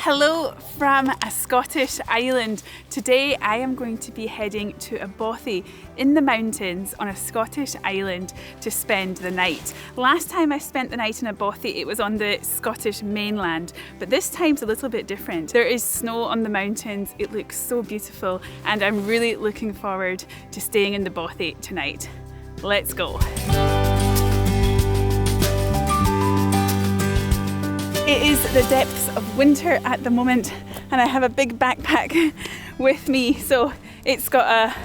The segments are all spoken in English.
Hello from a Scottish island. Today I am going to be heading to a bothy in the mountains on a Scottish island to spend the night. Last time I spent the night in a bothy it was on the Scottish mainland, but this time's a little bit different. There is snow on the mountains, it looks so beautiful, and I'm really looking forward to staying in the bothy tonight. Let's go. It is the depths of winter at the moment and I have a big backpack with me, so it's got a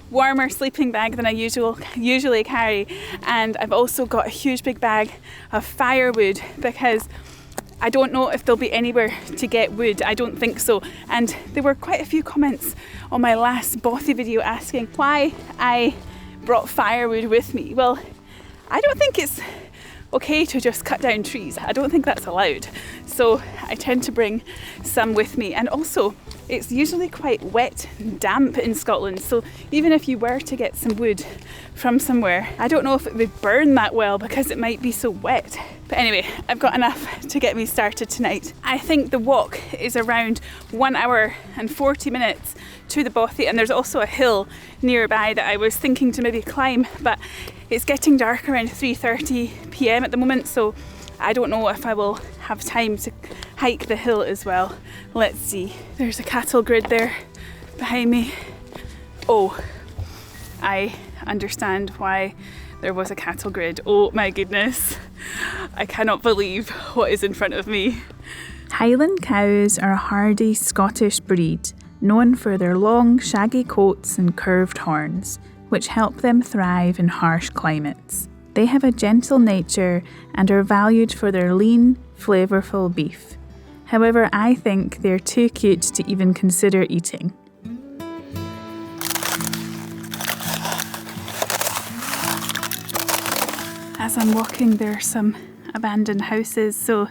warmer sleeping bag than I usually carry, and I've also got a huge big bag of firewood because I don't know if there'll be anywhere to get wood. I don't think so. And there were quite a few comments on my last bothy video asking why I brought firewood with me. Well, I don't think it's okay to just cut down trees. I don't think that's allowed. So I tend to bring some with me. And also, it's usually quite wet and damp in Scotland. So even if you were to get some wood from somewhere, I don't know if it would burn that well because it might be so wet. But anyway, I've got enough to get me started tonight. I think the walk is around 1 hour and 40 minutes to the bothy, and there's also a hill nearby that I was thinking to maybe climb, but it's getting dark around 3:30 p.m. at the moment, so I don't know if I will have time to hike the hill as well. Let's see. There's a cattle grid there behind me. Oh, I understand why there was a cattle grid. Oh my goodness. I cannot believe what is in front of me. Highland cows are a hardy Scottish breed, known for their long, shaggy coats and curved horns, which help them thrive in harsh climates. They have a gentle nature and are valued for their lean, flavourful beef. However, I think they're too cute to even consider eating. As I'm walking, there are some abandoned houses, so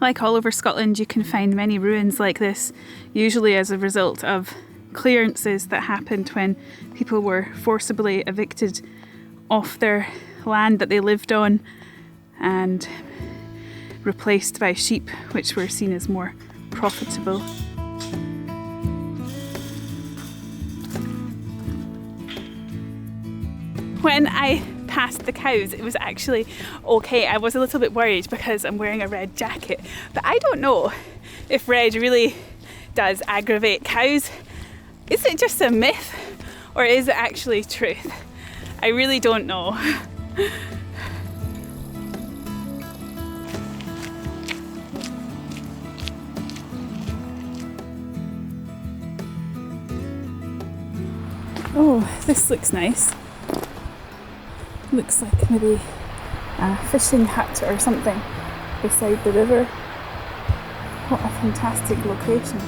like all over Scotland you can find many ruins like this, usually as a result of clearances that happened when people were forcibly evicted off their land that they lived on and replaced by sheep, which were seen as more profitable. When I passed the cows, it was actually okay. I was a little bit worried because I'm wearing a red jacket, but I don't know if red really does aggravate cows. Is it just a myth or is it actually truth? I really don't know. Oh, this looks nice. Looks like maybe a fishing hut or something beside the river. What a fantastic location.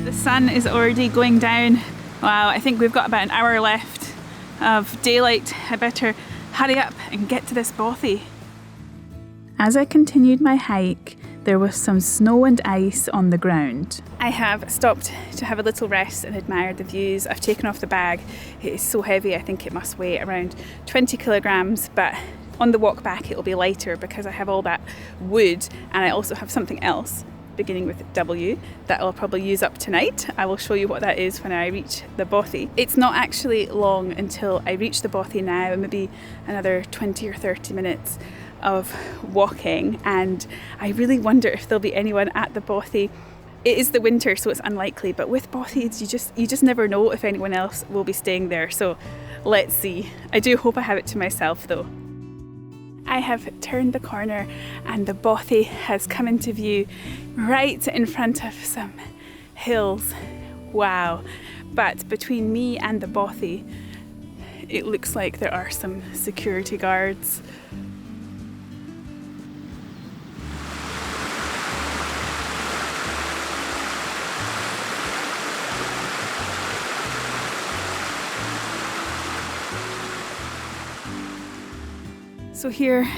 The sun is already going down. Wow, I think we've got about an hour left of daylight. I better hurry up and get to this bothy. As I continued my hike, there was some snow and ice on the ground. I have stopped to have a little rest and admire the views. I've taken off the bag. It is so heavy, I think it must weigh around 20 kilograms, but on the walk back it'll be lighter because I have all that wood, and I also have something else beginning with W that I'll probably use up tonight. I will show you what that is when I reach the bothy. It's not actually long until I reach the bothy now, maybe another 20 or 30 minutes of walking, and I really wonder if there'll be anyone at the bothy. It is the winter, so it's unlikely, but with bothies you just never know if anyone else will be staying there, so let's see. I do hope I have it to myself though. I have turned the corner and the bothy has come into view right in front of some hills. Wow. But between me and the bothy it looks like there are some security guards. So here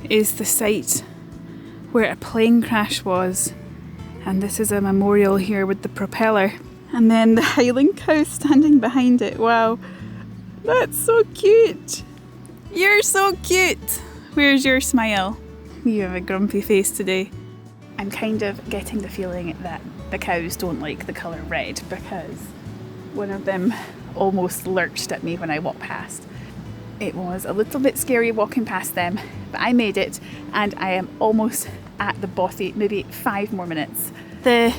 is the site where a plane crash was, and this is a memorial here with the propeller, and then the Highland cow standing behind it. Wow, that's so cute. You're so cute. Where's your smile? You have a grumpy face today. I'm kind of getting the feeling that the cows don't like the colour red because one of them almost lurched at me when I walked past. It was a little bit scary walking past them, but I made it and I am almost at the Bothy, maybe 5 more minutes. The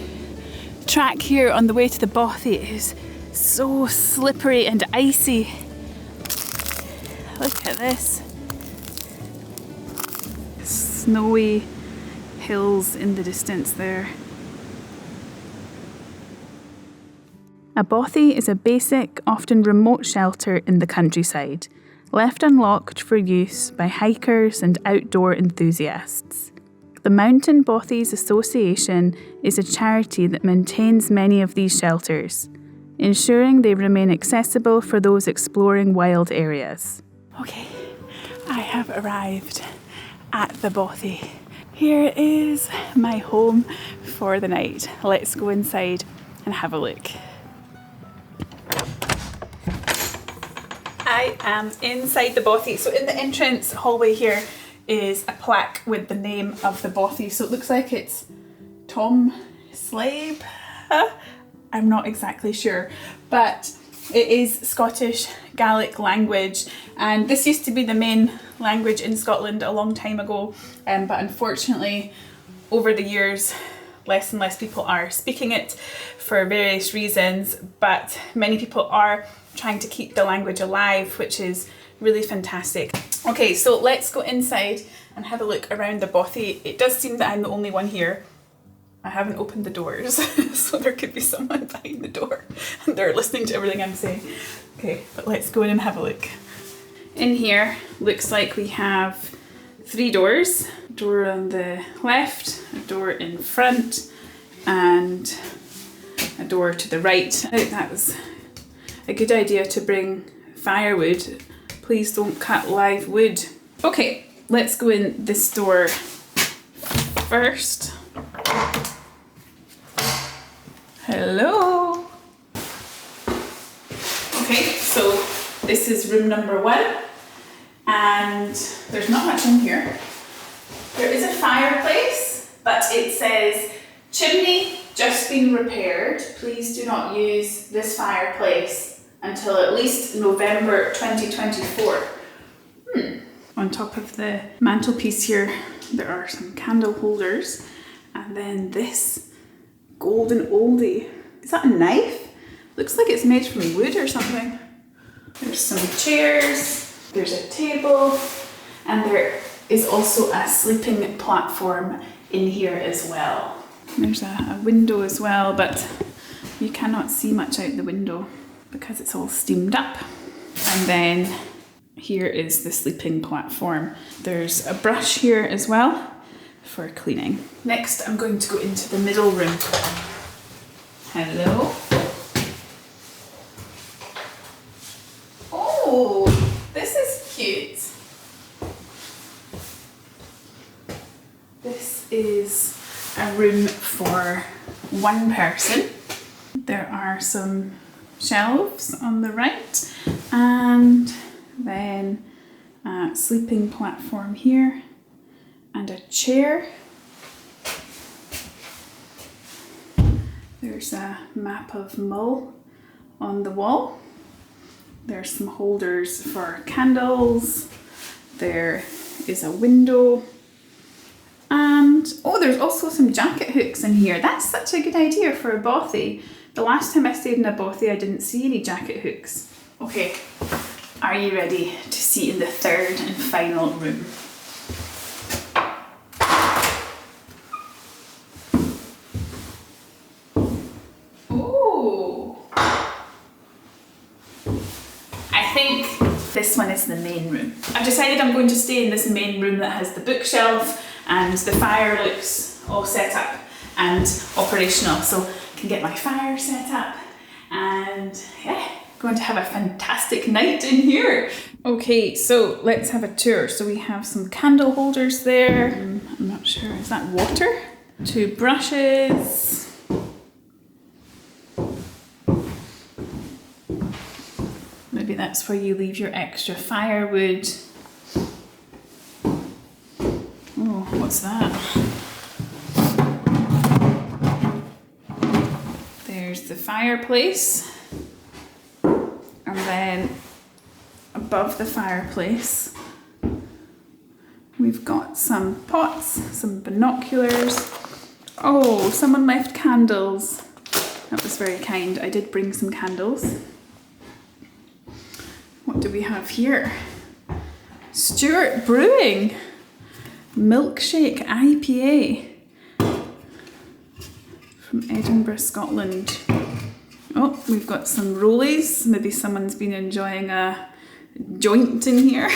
track here on the way to the Bothy is so slippery and icy. Look at this. Snowy hills in the distance there. A bothy is a basic, often remote shelter in the countryside, left unlocked for use by hikers and outdoor enthusiasts. The Mountain Bothies Association is a charity that maintains many of these shelters, ensuring they remain accessible for those exploring wild areas. Okay, I have arrived at the Bothy. Here is my home for the night. Let's go inside and have a look. I am inside the Bothy. So in the entrance hallway here is a plaque with the name of the Bothy. So it looks like it's Tom Slabe. I'm not exactly sure, but it is Scottish Gaelic language, and this used to be the main language in Scotland a long time ago, but unfortunately over the years less and less people are speaking it for various reasons, but many people are trying to keep the language alive, which is really fantastic. Okay, so let's go inside and have a look around the Bothy. It does seem that I'm the only one here. I haven't opened the doors, so there could be someone behind the door and they're listening to everything I'm saying. Okay, but let's go in and have a look. In here, looks like we have 3 doors. A door on the left, a door in front, and a door to the right. I think that was a good idea to bring firewood. Please don't cut live wood. Okay, let's go in this door first. Hello. Okay, so this is room number 1, and there's not much in here. There is a fireplace, but it says chimney just been repaired. Please do not use this fireplace until at least November 2024. On top of the mantelpiece here, there are some candle holders, and then this golden oldie. Is that a knife? Looks like it's made from wood or something. There's some chairs, there's a table, and there is also a sleeping platform in here as well. There's a window as well, but you cannot see much out the window because it's all steamed up. And then here is the sleeping platform. There's a brush here as well for cleaning. Next, I'm going to go into the middle room. Hello. Oh, this is cute. This is a room for 1 person. There are some shelves on the right, and then a sleeping platform here, and a chair. There's a map of Mull on the wall. There's some holders for candles. There is a window. And oh, there's also some jacket hooks in here. That's such a good idea for a bothy. The last time I stayed in a bothy, I didn't see any jacket hooks. Okay, are you ready to see in the 3rd and final room? I think this one is the main room. I've decided I'm going to stay in this main room that has the bookshelf and the fire looks all set up and operational, so I can get my fire set up and yeah, going to have a fantastic night in here. Okay, so let's have a tour. So we have some candle holders there. I'm not sure, is that water? 2 brushes. Maybe that's where you leave your extra firewood. Oh, what's that? There's the fireplace. And then above the fireplace, we've got some pots, some binoculars. Oh, someone left candles. That was very kind. I did bring some candles. What do we have here? Stuart Brewing Milkshake IPA from Edinburgh, Scotland. Oh, we've got some rollies. Maybe someone's been enjoying a joint in here.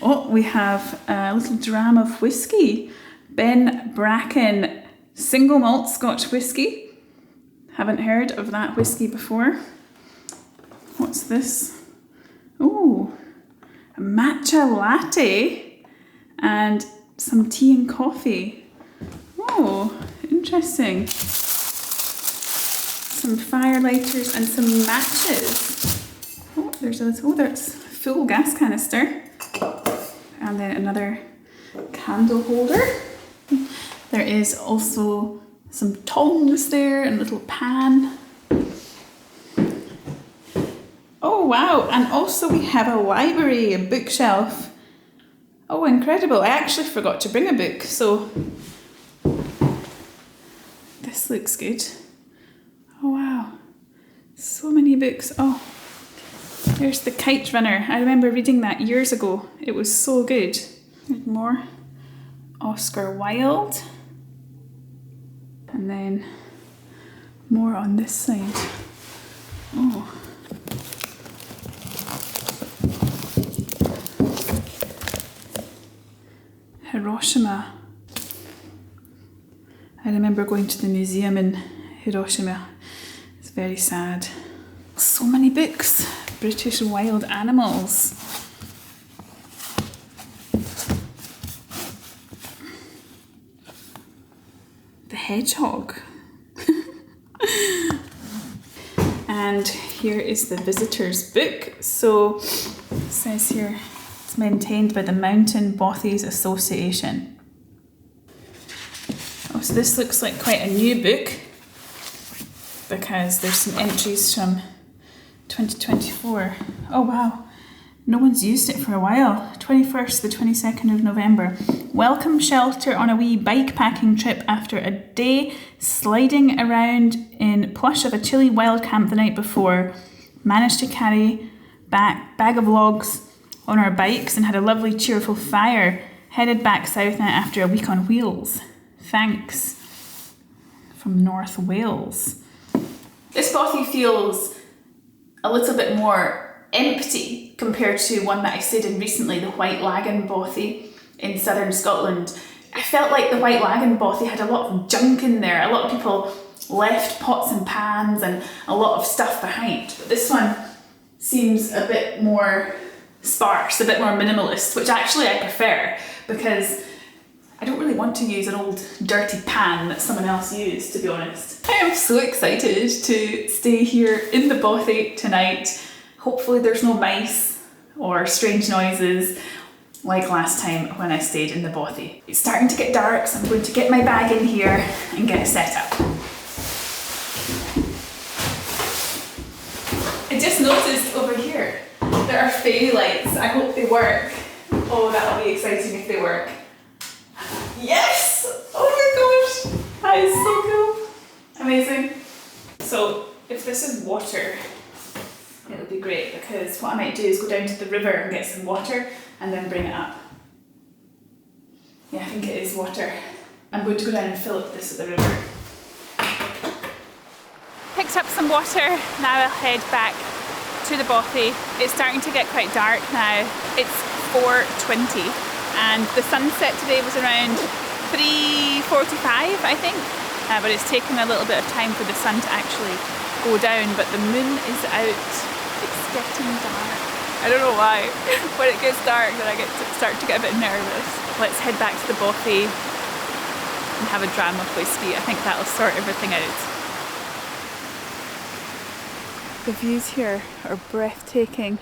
Oh, we have a little dram of whiskey. Ben Bracken single malt Scotch whiskey. Haven't heard of that whiskey before. What's this? Oh, a matcha latte and some tea and coffee. Oh, interesting. Some fire lighters and some matches. Oh, there's a full gas canister. And then another candle holder. There is also some tongs there and a little pan. Oh wow, and also we have a library, a bookshelf. Oh, incredible. I actually forgot to bring a book, so this looks good. Oh wow, so many books. Oh, there's The Kite Runner. I remember reading that years ago. It was so good. There's more. Oscar Wilde. And then more on this side. Oh. Hiroshima. I remember going to the museum in Hiroshima. It's very sad. So many books. British wild animals. The hedgehog. And here is the visitor's book. So it says here it's maintained by the Mountain Bothies Association. Oh, so this looks like quite a new book because there's some entries from 2024. Oh wow, no one's used it for a while. 21st to the 22nd of November. Welcome shelter on a wee bike-packing trip after a day sliding around in plush of a chilly wild camp the night before. Managed to carry back bag of logs on our bikes and had a lovely cheerful fire. Headed back south now after a week on wheels. Thanks. From North Wales. This bothy feels a little bit more empty compared to one that I stayed in recently, the White Lagan Bothy in southern Scotland. I felt like the White Lagan Bothy had a lot of junk in there. A lot of people left pots and pans and a lot of stuff behind. But this one seems a bit more sparse, a bit more minimalist, which actually I prefer because I don't really want to use an old dirty pan that someone else used, to be honest. I am so excited to stay here in the Bothy tonight. Hopefully there's no mice or strange noises like last time when I stayed in the Bothy. It's starting to get dark, so I'm going to get my bag in here and get set up. I just noticed over here there are fairy lights. I hope they work. Oh, that'll be exciting if they work. Yes! Oh my gosh! That is so cool. Amazing. So if this is water, it'll be great because what I might do is go down to the river and get some water and then bring it up. Yeah, I think it is water. I'm going to go down and fill up this at the river. Picked up some water, now I'll head back to the Bothy. It's starting to get quite dark now. It's 4:20 and the sunset today was around 3:45 I think, but it's taken a little bit of time for the sun to actually go down, but the moon is out. It's getting dark. I don't know why. When it gets dark then I start to get a bit nervous. Let's head back to the Bothy and have a dram of whiskey. I think that'll sort everything out. The views here are breathtaking.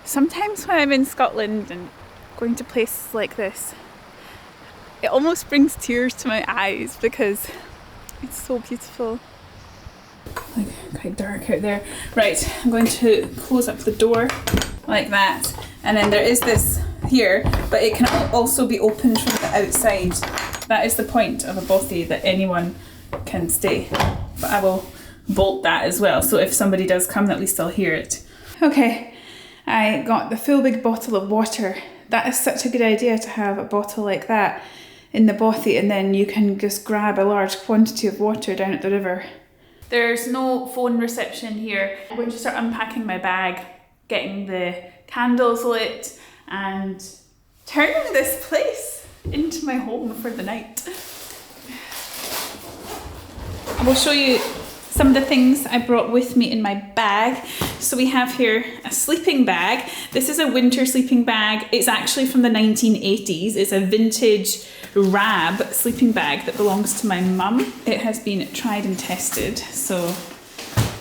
Sometimes when I'm in Scotland and going to places like this, It almost brings tears to my eyes because it's so beautiful. Like, quite dark out there. Right, I'm going to close up the door like that. And then there is this here, but it can also be opened from the outside. That is the point of a bothy, that anyone can stay. But I will bolt that as well, so if somebody does come, at least I'll hear it. Okay, I got the full big bottle of water. That is such a good idea, to have a bottle like that in the bothy, and then you can just grab a large quantity of water down at the river. There's no phone reception here. I'm going to start unpacking my bag, getting the candles lit, and turning this place into my home for the night. I will show you some of the things I brought with me in my bag. So we have here a sleeping bag. This is a winter sleeping bag. It's actually from the 1980s. It's a vintage Rab sleeping bag that belongs to my mum. It has been tried and tested, so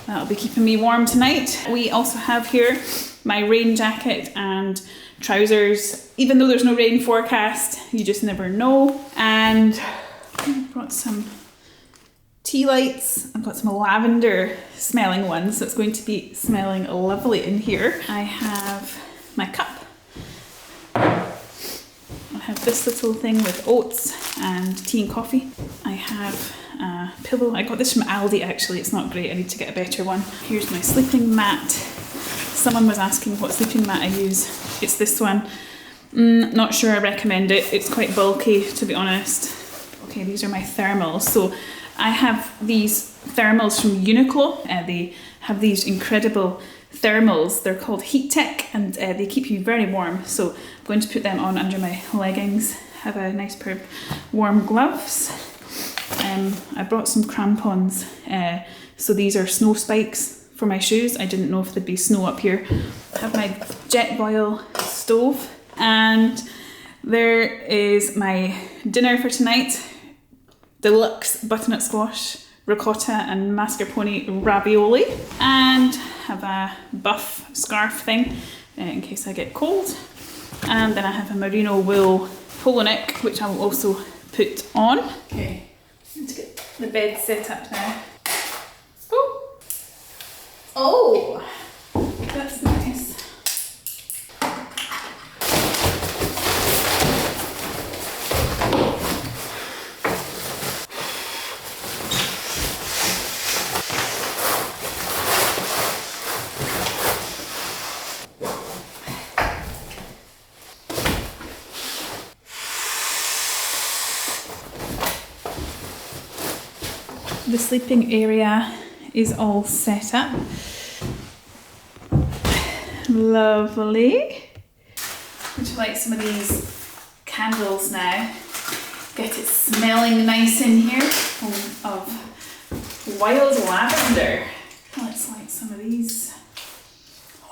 that'll be keeping me warm tonight. We also have here my rain jacket and trousers. Even though there's no rain forecast, you just never know. And I brought some tea lights. I've got some lavender smelling ones, so it's going to be smelling lovely in here. I have my cup. I have this little thing with oats and tea and coffee. I have a pillow. I got this from Aldi actually. It's not great. I need to get a better one. Here's my sleeping mat. Someone was asking what sleeping mat I use. It's this one. Not sure I recommend it. It's quite bulky, to be honest. Okay, these are my thermals. So I have these thermals from Uniqlo. They have these incredible thermals. They're called Heat Tech, and they keep you very warm. So I'm going to put them on under my leggings. Have a nice pair of warm gloves. I brought some crampons. So these are snow spikes for my shoes. I didn't know if there'd be snow up here. I have my Jetboil stove, and there is my dinner for tonight. Deluxe butternut squash, ricotta and mascarpone ravioli, and have a buff scarf thing in case I get cold. And then I have a merino wool polo neck, which I will also put on. Okay, let's get the bed set up now. Oh, that's nice. The sleeping area is all set up. Lovely. Would you like some of these candles now? Get it smelling nice in here of wild lavender. Let's light some of these.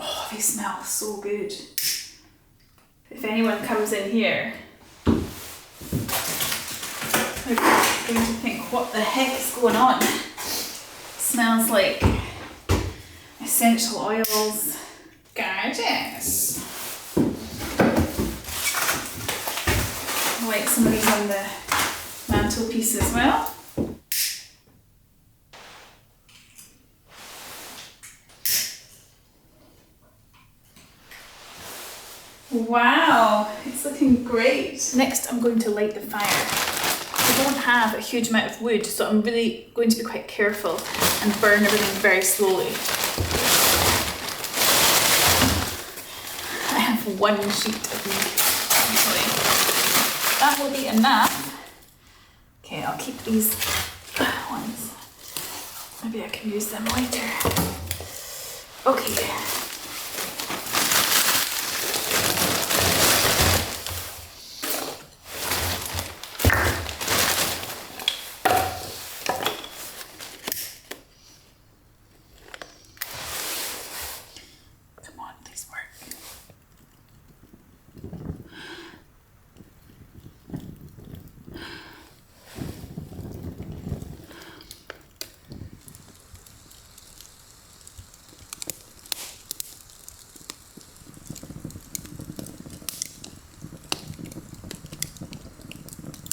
Oh, they smell so good. If anyone comes in here, they're going to think, what the heck is going on? Smells like essential oils. Gorgeous. I'll light some of these on the mantelpiece as well. Wow, it's looking great. Next I'm going to light the fire. I don't have a huge amount of wood, so I'm really going to be quite careful and burn everything very slowly. I have one sheet of meat, actually. That will be enough. Okay, I'll keep these ones. Maybe I can use them later. Okay.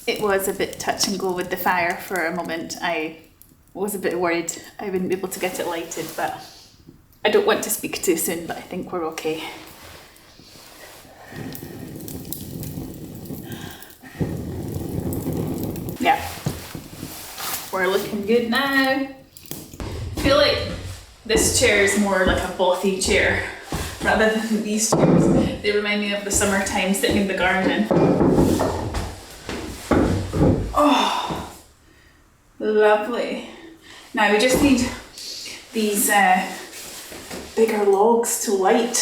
it was a bit touch and go with the fire for a moment. I was a bit worried I wouldn't be able to get it lighted, but I don't want to speak too soon, but I think we're okay. Yeah, we're looking good now. I feel like this chair is more like a bothy chair rather than these chairs. They remind me of the summertime sitting in the garden. Oh, lovely. Now we just need these bigger logs to light.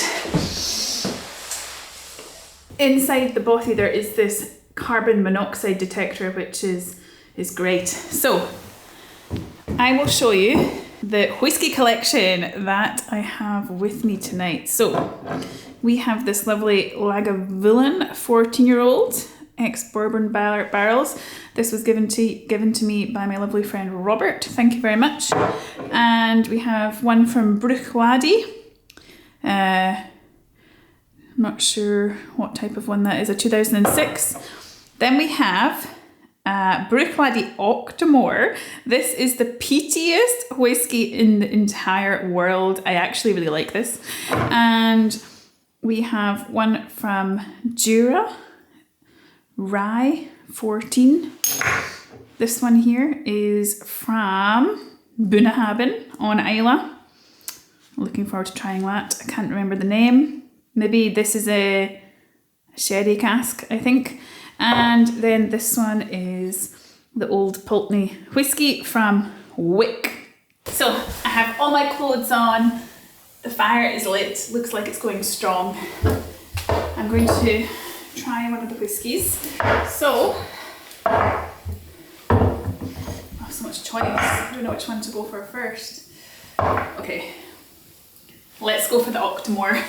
Inside the bothy there is this carbon monoxide detector, which is great. So I will show you the whiskey collection that I have with me tonight. So we have this lovely Lagavulin 14-year-old ex-bourbon barrels. This was given to me by my lovely friend Robert. Thank you very much. And we have one from Bruichladdich. I'm not sure what type of one that is, a 2006. Then we have Bruichladdich Octomore. This is the peatiest whiskey in the entire world. I actually really like this. And we have one from Jura, Rye 14. This one here is from Bunnahabhain on Islay. Looking forward to trying that. I can't remember the name. Maybe this is a sherry cask, I think. And then this one is the Old Pulteney whiskey from Wick. So I have all my clothes on. The fire is lit. Looks like it's going strong. I'm going to try one of the whiskies. So, I have so much choice. I don't know which one to go for first. Okay, let's go for the Octomore.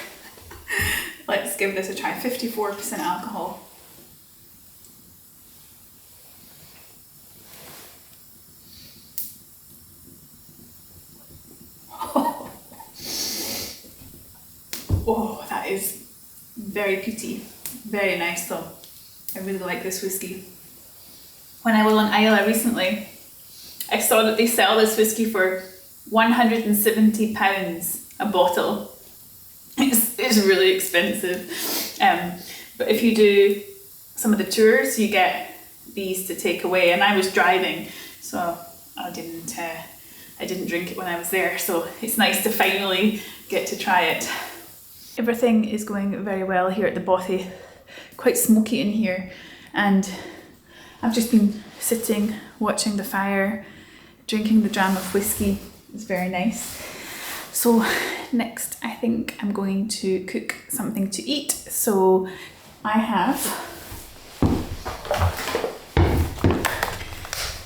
Let's give this a try. 54% alcohol. Oh, that is very peaty. Very nice though. I really like this whiskey. When I was on Islay recently, I saw that they sell this whiskey for £170 a bottle. It's really expensive. But if you do some of the tours, you get these to take away. And I was driving, so I didn't drink it when I was there. So it's nice to finally get to try it. Everything is going very well here at the Bothy. Quite smoky in here, and I've just been sitting, watching the fire, drinking the dram of whiskey. It's very nice. So next I think I'm going to cook something to eat. So I have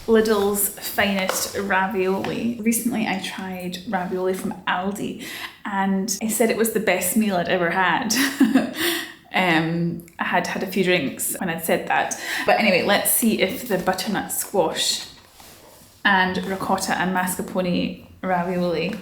Lidl's finest ravioli. Recently I tried ravioli from Aldi and I said it was the best meal I'd ever had. I had had a few drinks when I'd said that. But anyway, let's see if the butternut squash and ricotta and mascarpone ravioli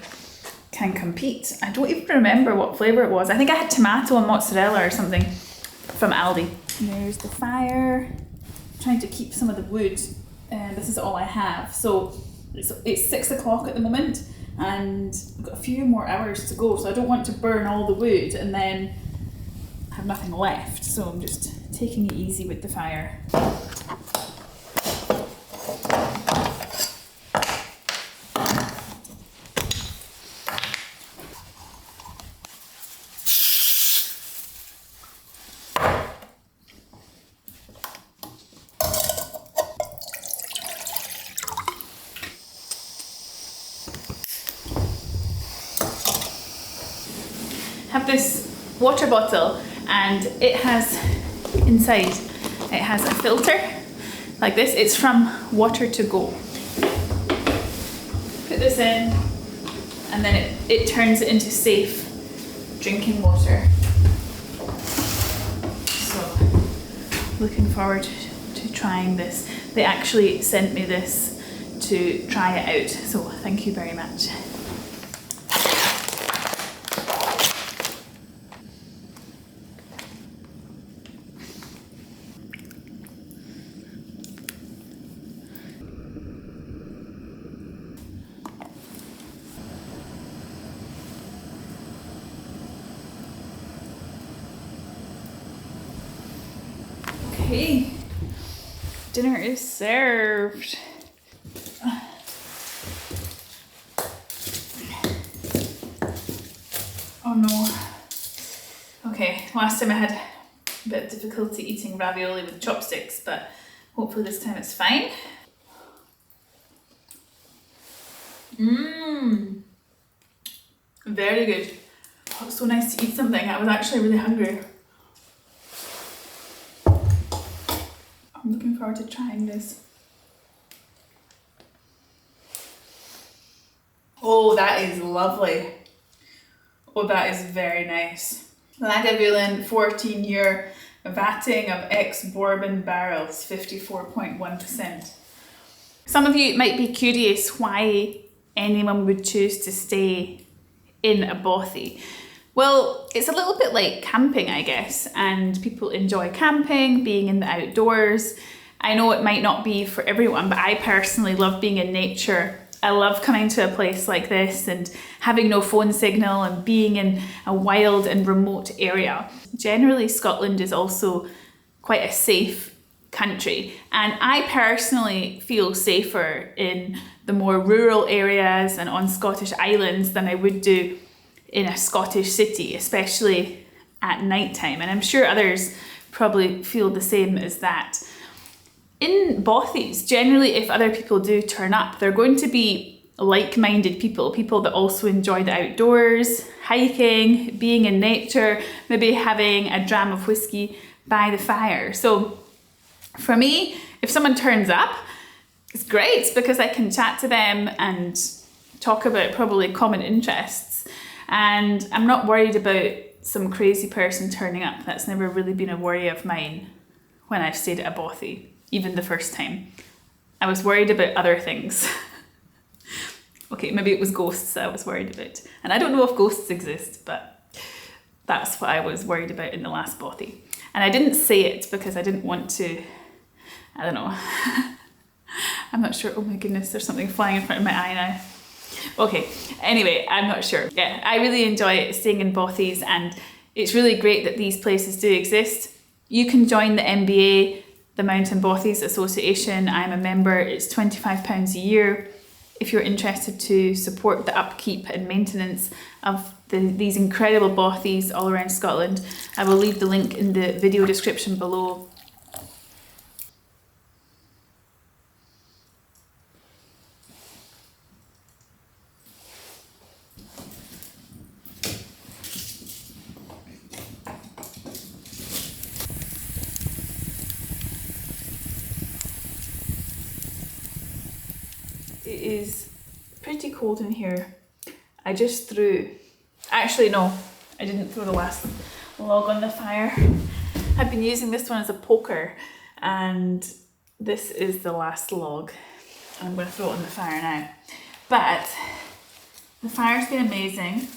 can compete. I don't even remember what flavour it was. I think I had tomato and mozzarella or something from Aldi. And there's the fire. I'm trying to keep some of the wood. This is all I have. So it's 6 o'clock at the moment and I've got a few more hours to go. So I don't want to burn all the wood and then have nothing left. So I'm just taking it easy with the fire. Have this water bottle and it has inside, it has a filter like this. It's from Water to Go. Put this in and then it turns it into safe drinking water. So looking forward to trying this. They actually sent me this to try it out, so thank you very much. Okay, dinner is served. Oh no. Okay, last time I had a bit of difficulty eating ravioli with chopsticks, but hopefully this time it's fine. Mmm. Very good. Oh, it's so nice to eat something. I was actually really hungry. I'm looking forward to trying this. Oh, that is lovely. Oh, that is very nice. Lagavulin 14-year vatting of ex-bourbon barrels, 54.1%. Some of you might be curious why anyone would choose to stay in a bothy. Well, it's a little bit like camping, I guess, and people enjoy camping, being in the outdoors. I know it might not be for everyone, but I personally love being in nature. I love coming to a place like this and having no phone signal and being in a wild and remote area. Generally, Scotland is also quite a safe country, and I personally feel safer in the more rural areas and on Scottish islands than I would do in a Scottish city, especially at night time, and I'm sure others probably feel the same as that. In bothies, generally if other people do turn up, they're going to be like-minded people, people that also enjoy the outdoors, hiking, being in nature, maybe having a dram of whiskey by the fire. So for me, if someone turns up, it's great because I can chat to them and talk about probably common interests. And I'm not worried about some crazy person turning up. That's never really been a worry of mine when I've stayed at a bothy, even the first time. I was worried about other things. Okay, maybe it was ghosts I was worried about. And I don't know if ghosts exist, but that's what I was worried about in the last bothy. And I didn't say it because I didn't want to, I don't know. I'm not sure. Oh my goodness, there's something flying in front of my eye now. Okay, anyway, I'm not sure. Yeah, I really enjoy staying in bothies, and it's really great that these places do exist. You can join the MBA, the Mountain Bothies Association. I'm a member. It's £25 a year. If you're interested to support the upkeep and maintenance of these incredible bothies all around Scotland, I will leave the link in the video description below. It is pretty cold in here. I just threw, actually no, I didn't throw the last log on the fire. I've been using this one as a poker, and this is the last log. I'm going to throw it on the fire now. But the fire's been amazing.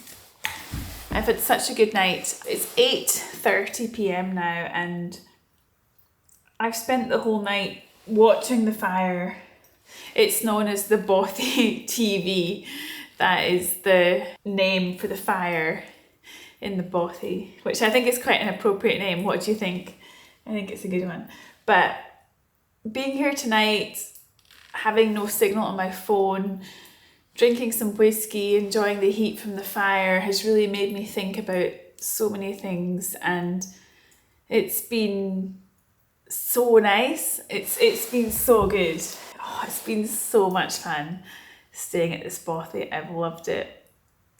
I've had such a good night. It's 8:30 p.m. now, and I've spent the whole night watching the fire. It's known as the Bothy TV. That is the name for the fire in the bothy, which I think is quite an appropriate name. What do you think? I think it's a good one. But being here tonight, having no signal on my phone, drinking some whiskey, enjoying the heat from the fire has really made me think about so many things, and it's been so nice. It's been so good. Oh, it's been so much fun staying at this bothy. I've loved it.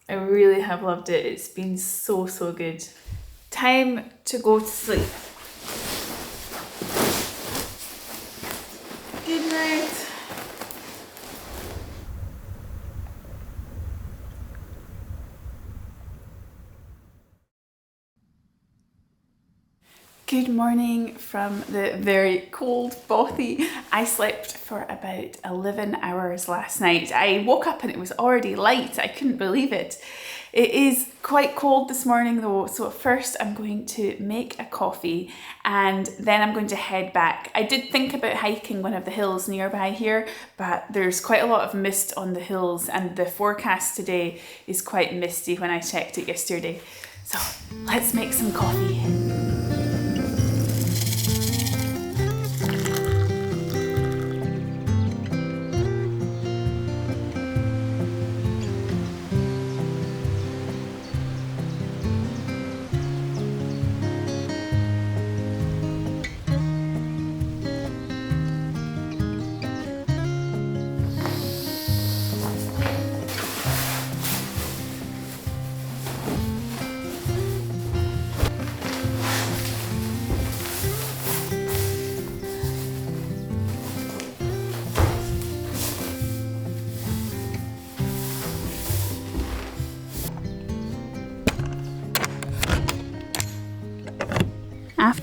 I really have loved it. It's been so good. Time to go to sleep. Good night. Good morning from the very cold bothy. I slept for about 11 hours last night. I woke up and it was already light. I couldn't believe it. It is quite cold this morning though, so first I'm going to make a coffee and then I'm going to head back. I did think about hiking one of the hills nearby here, but there's quite a lot of mist on the hills and the forecast today is quite misty when I checked it yesterday. So let's make some coffee.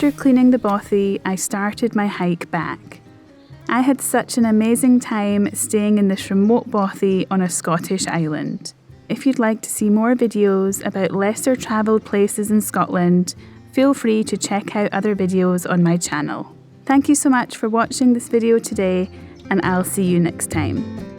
After cleaning the bothy, I started my hike back. I had such an amazing time staying in this remote bothy on a Scottish island. If you'd like to see more videos about lesser travelled places in Scotland, feel free to check out other videos on my channel. Thank you so much for watching this video today, and I'll see you next time.